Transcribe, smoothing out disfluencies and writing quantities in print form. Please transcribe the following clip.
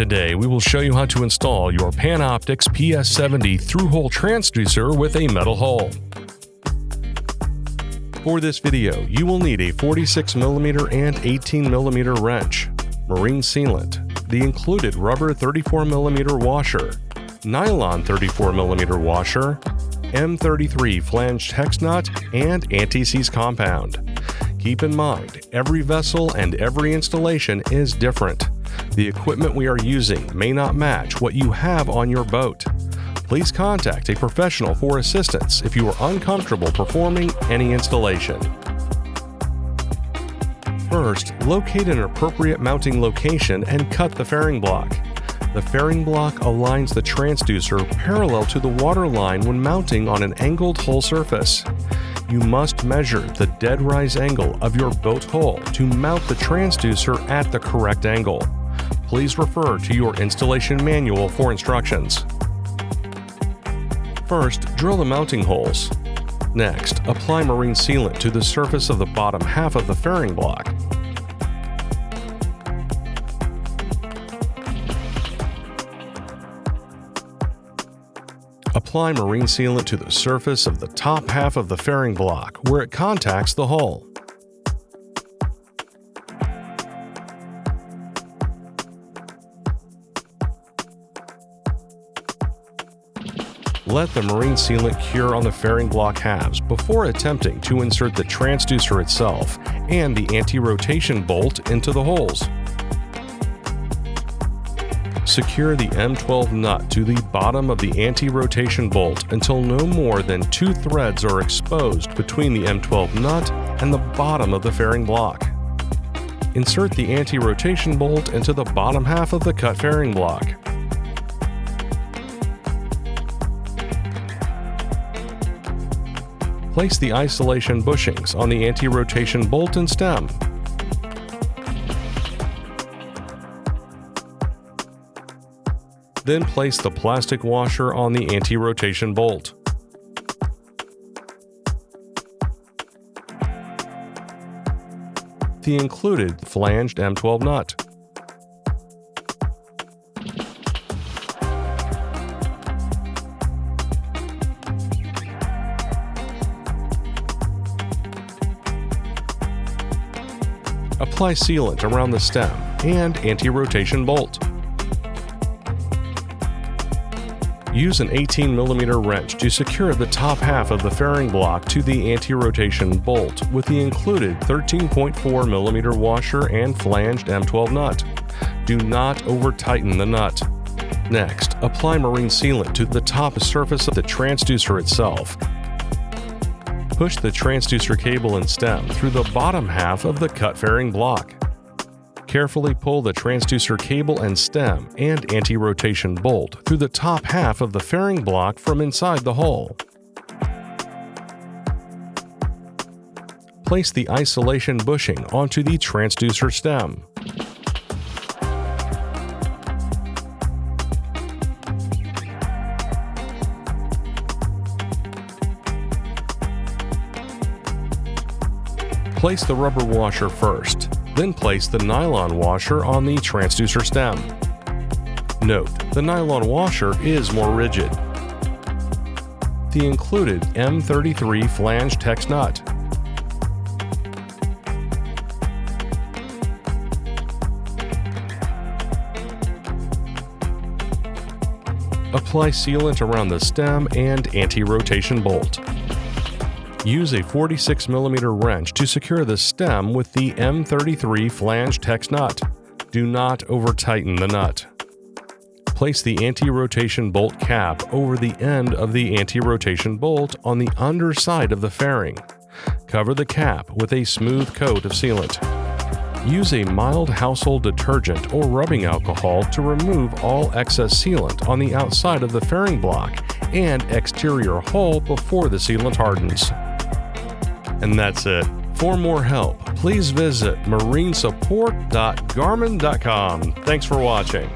Today, we will show you how to install your Panoptix PS70 thru-hull transducer with a metal hull. For this video, you will need a 46mm and 18mm wrench, marine sealant, the included rubber 34mm washer, nylon 34mm washer, M33 flanged hex nut, and anti-seize compound. Keep in mind, every vessel and every installation is different. The equipment we are using may not match what you have on your boat. Please contact a professional for assistance if you are uncomfortable performing any installation. First, locate an appropriate mounting location and cut the fairing block. The fairing block aligns the transducer parallel to the water line when mounting on an angled hull surface. You must measure the dead rise angle of your boat hull to mount the transducer at the correct angle. Please refer to your installation manual for instructions. First, drill the mounting holes. Next, apply marine sealant to the surface of the bottom half of the fairing block. Apply marine sealant to the surface of the top half of the fairing block where it contacts the hull. Let the marine sealant cure on the fairing block halves before attempting to insert the transducer itself and the anti-rotation bolt into the holes. Secure the M12 nut to the bottom of the anti-rotation bolt until no more than 2 threads are exposed between the M12 nut and the bottom of the fairing block. Insert the anti-rotation bolt into the bottom half of the cut fairing block. Place the isolation bushings on the anti-rotation bolt and stem. Then place the plastic washer on the anti-rotation bolt. The included flanged M12 nut. Apply sealant around the stem and anti-rotation bolt. Use an 18mm wrench to secure the top half of the fairing block to the anti-rotation bolt with the included 13.4mm washer and flanged M12 nut. Do not over-tighten the nut. Next, apply marine sealant to the top surface of the transducer itself. Push the transducer cable and stem through the bottom half of the cut fairing block. Carefully pull the transducer cable and stem and anti-rotation bolt through the top half of the fairing block from inside the hull. Place the isolation bushing onto the transducer stem. Place the rubber washer first, then place the nylon washer on the transducer stem. Note, the nylon washer is more rigid. The included M33 flanged hex nut. Apply sealant around the stem and anti-rotation bolt. Use a 46mm wrench to secure the stem with the M33 flanged hex nut. Do not over-tighten the nut. Place the anti-rotation bolt cap over the end of the anti-rotation bolt on the underside of the fairing. Cover the cap with a smooth coat of sealant. Use a mild household detergent or rubbing alcohol to remove all excess sealant on the outside of the fairing block and exterior hull before the sealant hardens. And that's it. For more help, please visit marinesupport.garmin.com. Thanks for watching.